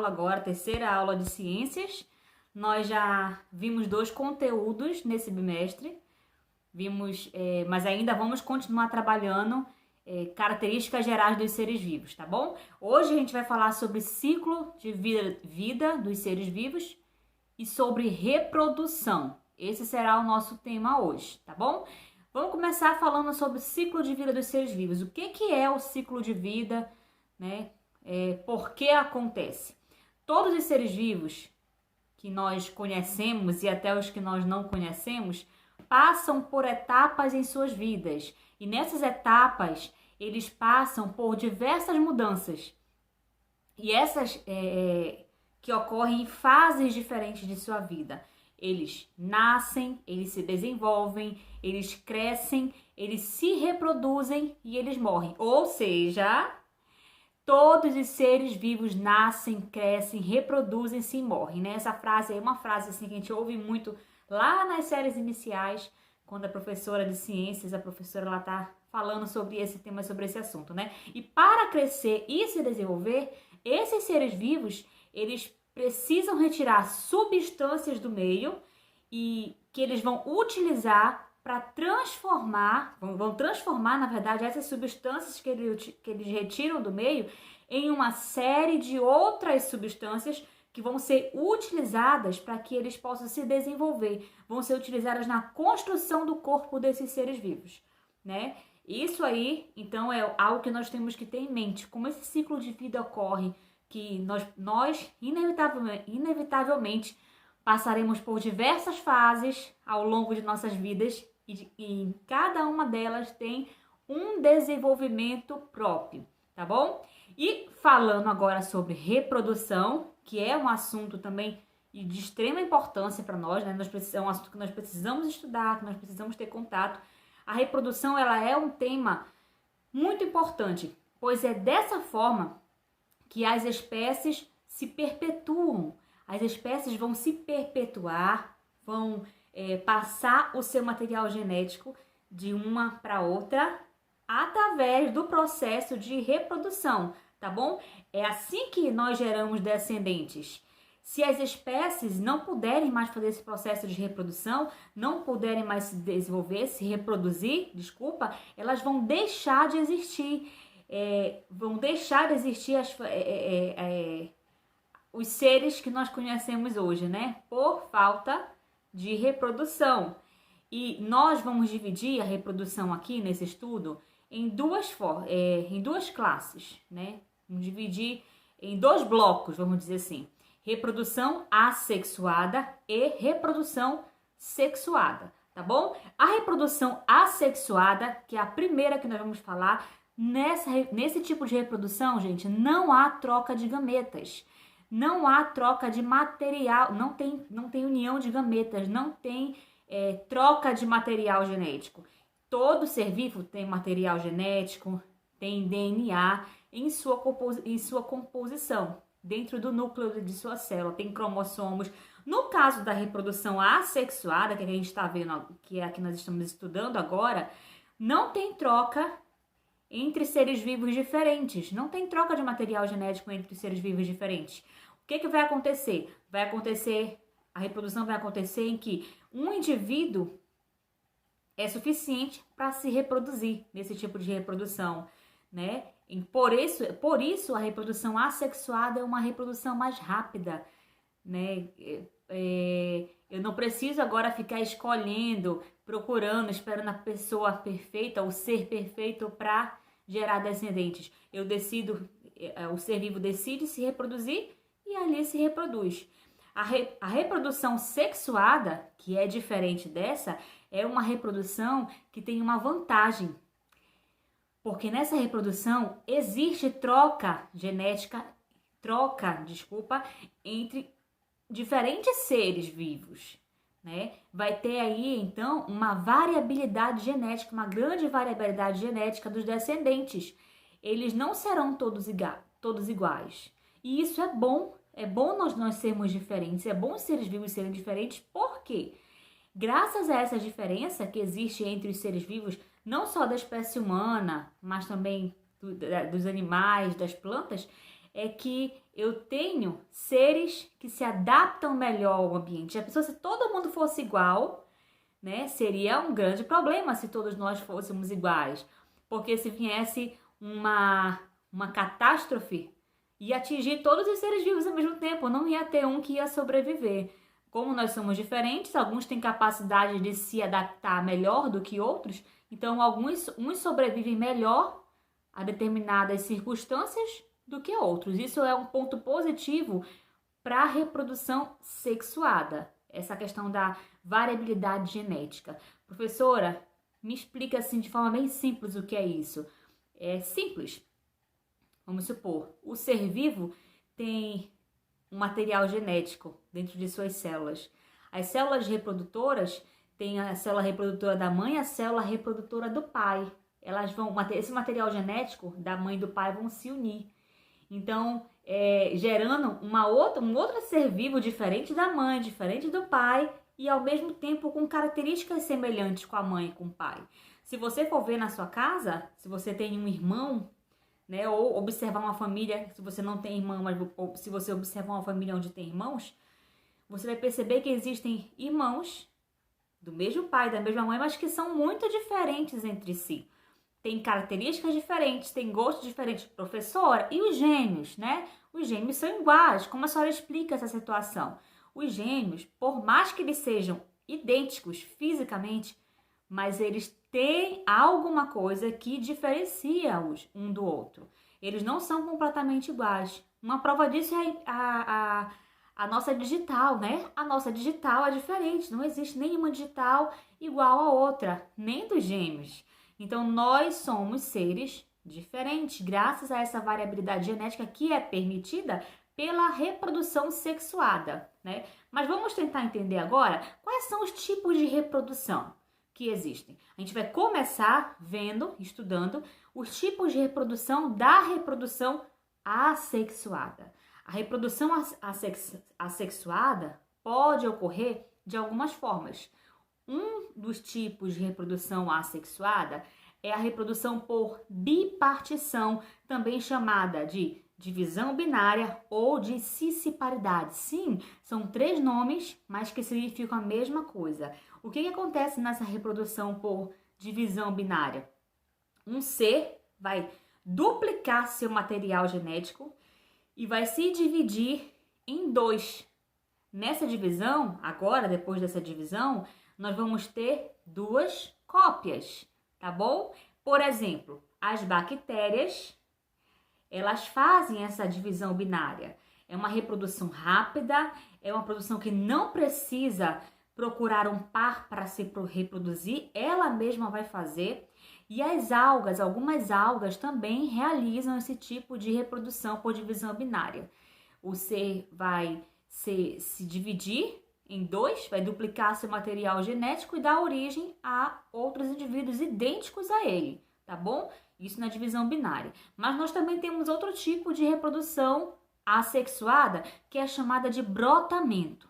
agora, terceira aula de ciências. Nós já vimos 2 conteúdos nesse bimestre, mas ainda vamos continuar trabalhando características gerais dos seres vivos, tá bom? Hoje a gente vai falar sobre ciclo de vida dos seres vivos e sobre reprodução. Esse será o nosso tema hoje, tá bom? Vamos começar falando sobre o ciclo de vida dos seres vivos. O que é o ciclo de vida, né? Por que acontece? Todos os seres vivos que nós conhecemos e até os que nós não conhecemos passam por etapas em suas vidas. E nessas etapas, eles passam por diversas mudanças. E essas que ocorrem em fases diferentes de sua vida. Eles nascem, eles se desenvolvem, eles crescem, eles se reproduzem e eles morrem. Ou seja, todos os seres vivos nascem, crescem, reproduzem-se e morrem, né? Essa frase é uma frase assim, que a gente ouve muito lá nas séries iniciais, quando a professora de ciências, a professora ela tá falando sobre esse tema, sobre esse assunto, né? E para crescer e se desenvolver, esses seres vivos, eles precisam retirar substâncias do meio e que eles vão utilizar para vão transformar, na verdade, essas substâncias que eles retiram do meio em uma série de outras substâncias que vão ser utilizadas para que eles possam se desenvolver, vão ser utilizadas na construção do corpo desses seres vivos, né? Isso aí, então, é algo que nós temos que ter em mente, como esse ciclo de vida ocorre, que nós inevitavelmente passaremos por diversas fases ao longo de nossas vidas e em cada uma delas tem um desenvolvimento próprio, tá bom? E falando agora sobre reprodução, que é um assunto também de extrema importância para nós, né? É um assunto que nós precisamos estudar, que nós precisamos ter contato. A reprodução, ela é um tema muito importante, pois é dessa forma que as espécies se perpetuam. As espécies vão se perpetuar, vão passar o seu material genético de uma para outra através do processo de reprodução, tá bom? É assim que nós geramos descendentes. Se as espécies não puderem mais fazer esse processo de reprodução, não puderem mais se desenvolver, se reproduzir, elas vão deixar de existir. Vão deixar de existir os seres que nós conhecemos hoje, né? Por falta de reprodução. E nós vamos dividir a reprodução aqui nesse estudo em duas classes, né? Vamos dividir em 2 blocos, vamos dizer assim. Reprodução assexuada e reprodução sexuada, tá bom? A reprodução assexuada, que é a primeira que nós vamos falar, nesse tipo de reprodução, gente, não há troca de gametas. Não há troca de material, não tem união de gametas, não tem troca de material genético. Todo ser vivo tem material genético, tem DNA em sua composição, dentro do núcleo de sua célula, tem cromossomos. No caso da reprodução assexuada, que a gente está vendo, que é a que nós estamos estudando agora, não tem troca entre seres vivos diferentes, não tem troca de material genético entre seres vivos diferentes. O que vai acontecer? A reprodução vai acontecer em que um indivíduo é suficiente para se reproduzir nesse tipo de reprodução, né? E por isso a reprodução assexuada é uma reprodução mais rápida, né? Eu não preciso agora ficar escolhendo, procurando, esperando a pessoa perfeita, o ser perfeito para gerar descendentes. O ser vivo decide se reproduzir e ali se reproduz. A reprodução sexuada, que é diferente dessa, é uma reprodução que tem uma vantagem. Porque nessa reprodução existe troca entre diferentes seres vivos, né? Vai ter aí, então, uma variabilidade genética, uma grande variabilidade genética dos descendentes. Eles não serão todos iguais. E isso é bom nós sermos diferentes, é bom os seres vivos serem diferentes, por quê? Graças a essa diferença que existe entre os seres vivos, não só da espécie humana, mas também dos animais, das plantas, é que eu tenho seres que se adaptam melhor ao ambiente. Já pensou se todo mundo fosse igual, né? Seria um grande problema se todos nós fôssemos iguais. Porque se viesse uma catástrofe, ia atingir todos os seres vivos ao mesmo tempo. Não ia ter um que ia sobreviver. Como nós somos diferentes, alguns têm capacidade de se adaptar melhor do que outros. Então, uns sobrevivem melhor a determinadas circunstâncias do que outros. Isso é um ponto positivo para a reprodução sexuada. Essa questão da variabilidade genética. Professora, me explica assim de forma bem simples o que é isso. É simples. Vamos supor, o ser vivo tem um material genético dentro de suas células. As células reprodutoras têm a célula reprodutora da mãe e a célula reprodutora do pai. Esse material genético da mãe e do pai vão se unir. Então, gerando um outro ser vivo diferente da mãe, diferente do pai e ao mesmo tempo com características semelhantes com a mãe e com o pai. Se você for ver na sua casa, se você tem um irmão, né, ou observar uma família, se você não tem irmão, mas se você observar uma família onde tem irmãos, você vai perceber que existem irmãos do mesmo pai, da mesma mãe, mas que são muito diferentes entre si. Tem características diferentes, tem gostos diferentes. Professora, e os gêmeos, né? Os gêmeos são iguais. Como a senhora explica essa situação? Os gêmeos, por mais que eles sejam idênticos fisicamente, mas eles têm alguma coisa que diferencia-os um do outro. Eles não são completamente iguais. Uma prova disso é a nossa digital, né? A nossa digital é diferente. Não existe nenhuma digital igual a outra, nem dos gêmeos. Então, nós somos seres diferentes, graças a essa variabilidade genética que é permitida pela reprodução sexuada, né? Mas vamos tentar entender agora quais são os tipos de reprodução que existem. A gente vai começar estudando os tipos de reprodução da reprodução assexuada. A reprodução assexuada pode ocorrer de algumas formas. Um dos tipos de reprodução assexuada é a reprodução por bipartição, também chamada de divisão binária ou de cisparidade. Sim, são 3 nomes, mas que significam a mesma coisa. O que acontece nessa reprodução por divisão binária? Um ser vai duplicar seu material genético e vai se dividir em 2. Nessa divisão, agora, depois dessa divisão, nós vamos ter 2 cópias, tá bom? Por exemplo, as bactérias, elas fazem essa divisão binária. É uma reprodução rápida, é uma produção que não precisa procurar um par para se reproduzir, ela mesma vai fazer. E as algas, algumas algas também realizam esse tipo de reprodução por divisão binária. O ser vai se dividir em 2, vai duplicar seu material genético e dar origem a outros indivíduos idênticos a ele, tá bom? Isso na divisão binária. Mas nós também temos outro tipo de reprodução assexuada, que é chamada de brotamento.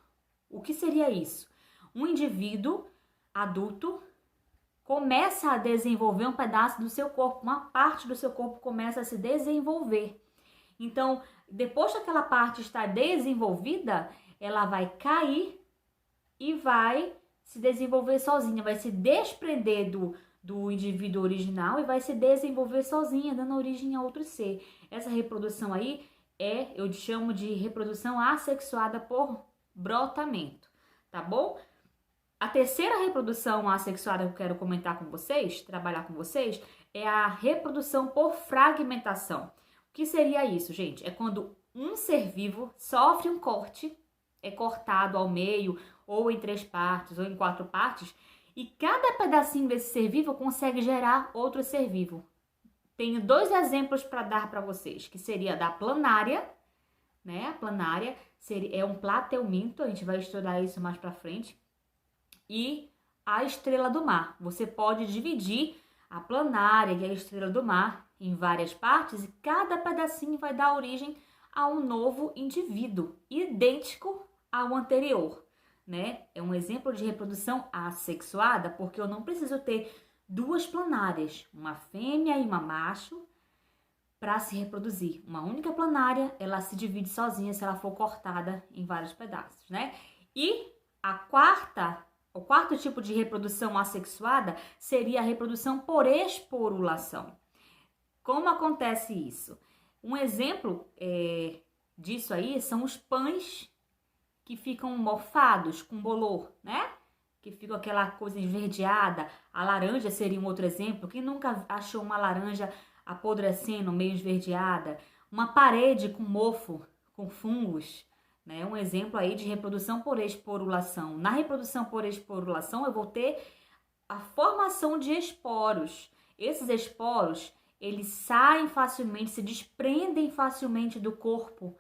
O que seria isso? Um indivíduo adulto começa a desenvolver um pedaço do seu corpo, uma parte do seu corpo começa a se desenvolver. Então, depois que aquela parte está desenvolvida, ela vai cair e vai se desenvolver sozinha, vai se desprender do indivíduo original e vai se desenvolver sozinha, dando origem a outro ser. Essa reprodução aí eu chamo de reprodução assexuada por brotamento, tá bom? A terceira reprodução assexuada que eu quero comentar com vocês, trabalhar com vocês, é a reprodução por fragmentação. O que seria isso, gente? É quando um ser vivo sofre um corte, é cortado ao meio, ou em 3 partes, ou em 4 partes, e cada pedacinho desse ser vivo consegue gerar outro ser vivo. Tenho 2 exemplos para dar para vocês, que seria da planária, né? A planária é um plateuminto, a gente vai estudar isso mais para frente, e a estrela do mar. Você pode dividir a planária e a estrela do mar em várias partes e cada pedacinho vai dar origem a um novo indivíduo, idêntico ao anterior, né? É um exemplo de reprodução assexuada, porque eu não preciso ter 2 planárias, uma fêmea e uma macho, para se reproduzir. Uma única planária, ela se divide sozinha se ela for cortada em vários pedaços, né? E o quarto tipo de reprodução assexuada seria a reprodução por esporulação. Como acontece isso? Um exemplo disso aí são os pães que ficam mofados com bolor, né? Que fica aquela coisa esverdeada. A laranja seria um outro exemplo. Quem nunca achou uma laranja apodrecendo, meio esverdeada? Uma parede com mofo, com fungos, né? Um exemplo aí de reprodução por esporulação. Na reprodução por esporulação, eu vou ter a formação de esporos. Esses esporos, eles saem facilmente, se desprendem facilmente do corpo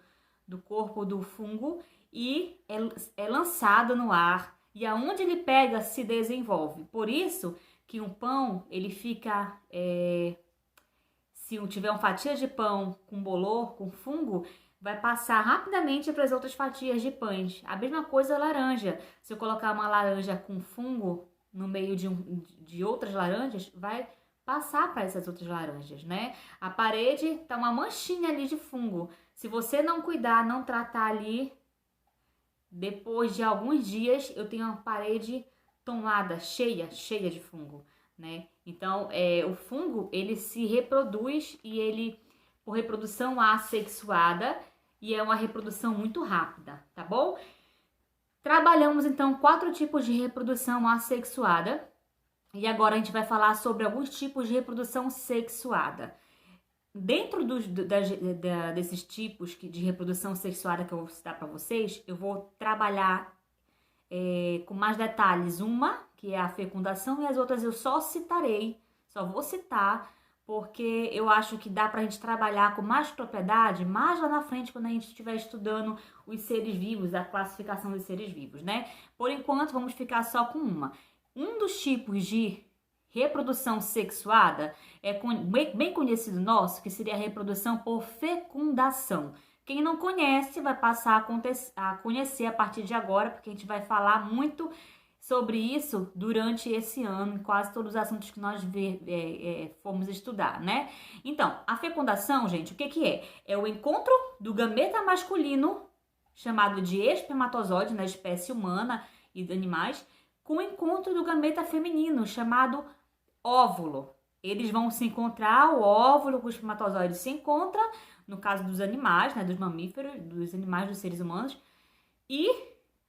do fungo e é lançado no ar. E aonde ele pega, se desenvolve. Por isso que um pão, ele fica... se tiver uma fatia de pão com bolor, com fungo, vai passar rapidamente para as outras fatias de pães. A mesma coisa a laranja. Se eu colocar uma laranja com fungo no meio de outras laranjas, vai passar para essas outras laranjas, né? A parede tá uma manchinha ali de fungo. Se você não cuidar, não tratar ali, depois de alguns dias, eu tenho uma parede tomada, cheia de fungo, né? Então, o fungo, ele se reproduz e ele, por reprodução assexuada, e é uma reprodução muito rápida, tá bom? Trabalhamos, então, 4 tipos de reprodução assexuada. E agora a gente vai falar sobre alguns tipos de reprodução sexuada. Dentro desses tipos de reprodução sexuada que eu vou citar para vocês, eu vou trabalhar com mais detalhes. Uma, que é a fecundação, e as outras eu só vou citar, porque eu acho que dá pra gente trabalhar com mais propriedade mais lá na frente, quando a gente estiver estudando os seres vivos, a classificação dos seres vivos, né? Por enquanto, vamos ficar só com uma. Um dos tipos de reprodução sexuada é bem conhecido nosso, que seria a reprodução por fecundação. Quem não conhece vai passar a conhecer a partir de agora, porque a gente vai falar muito sobre isso durante esse ano, em quase todos os assuntos que nós formos estudar, né? Então, a fecundação, gente, o que é? É o encontro do gameta masculino, chamado de espermatozoide na espécie humana e de animais, com o encontro do gameta feminino, chamado óvulo. Eles vão se encontrar, o óvulo com o espermatozoide se encontra, no caso dos animais, né, dos mamíferos, dos animais, dos seres humanos, e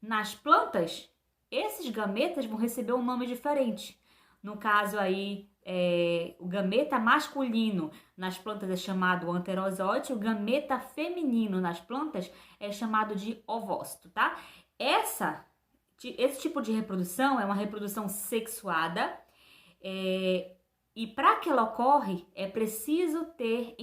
nas plantas, esses gametas vão receber um nome diferente. No caso aí, o gameta masculino nas plantas é chamado anterozoide, o gameta feminino nas plantas é chamado de ovócito, tá? Esse tipo de reprodução é uma reprodução sexuada, e para que ela ocorre, é preciso ter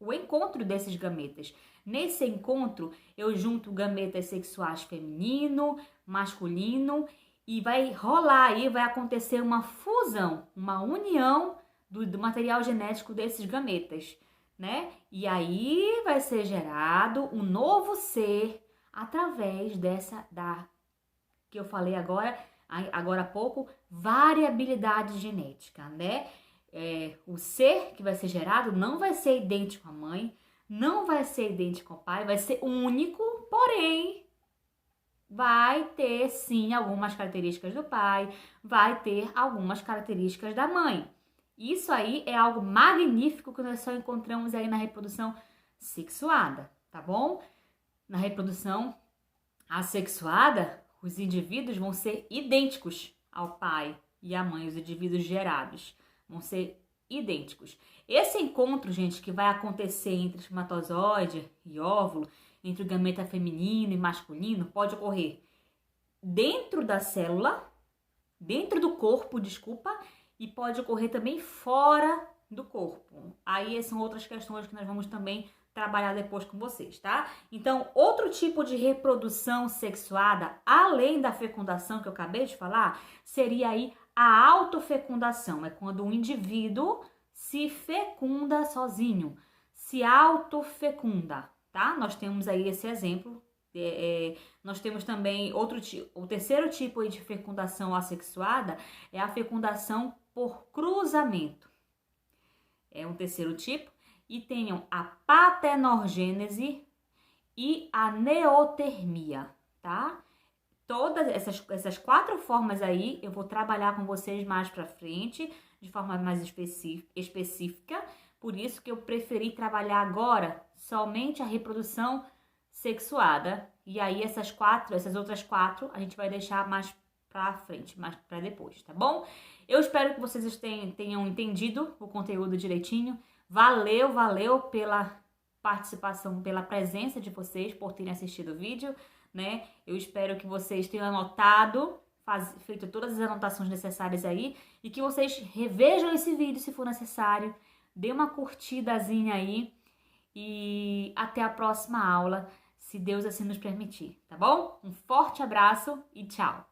o encontro desses gametas. Nesse encontro, eu junto gametas sexuais feminino, masculino, e vai rolar aí, vai acontecer uma fusão, uma união do material genético desses gametas, né? E aí vai ser gerado um novo ser através que eu falei agora há pouco, variabilidade genética, né? O ser que vai ser gerado não vai ser idêntico à mãe, não vai ser idêntico ao pai, vai ser único, porém vai ter sim algumas características do pai, vai ter algumas características da mãe. Isso aí é algo magnífico que nós só encontramos aí na reprodução sexuada, tá bom? Na reprodução assexuada, os indivíduos vão ser idênticos ao pai e à mãe, os indivíduos gerados vão ser idênticos. Esse encontro, gente, que vai acontecer entre espermatozoide e óvulo, entre o gameta feminino e masculino, pode ocorrer dentro da célula, dentro do corpo, e pode ocorrer também fora do corpo. Aí são outras questões que nós vamos também trabalhar depois com vocês, tá? Então, outro tipo de reprodução sexuada, além da fecundação que eu acabei de falar, seria aí a autofecundação. É quando um indivíduo se fecunda sozinho, se autofecunda, tá? Nós temos aí esse exemplo. Nós temos também o terceiro tipo de fecundação assexuada é a fecundação por cruzamento. É um terceiro tipo. e tenham a patenorgênese e a neotermia, tá? Todas essas 4 formas aí eu vou trabalhar com vocês mais pra frente, de forma mais específica. Por isso que eu preferi trabalhar agora somente a reprodução sexuada. E aí essas outras 4, a gente vai deixar mais pra frente, mais pra depois, tá bom? Eu espero que vocês tenham entendido o conteúdo direitinho. Valeu pela participação, pela presença de vocês, por terem assistido o vídeo, né? Eu espero que vocês tenham anotado, feito todas as anotações necessárias aí e que vocês revejam esse vídeo se for necessário. Dê uma curtidazinha aí e até a próxima aula, se Deus assim nos permitir, tá bom? Um forte abraço e tchau!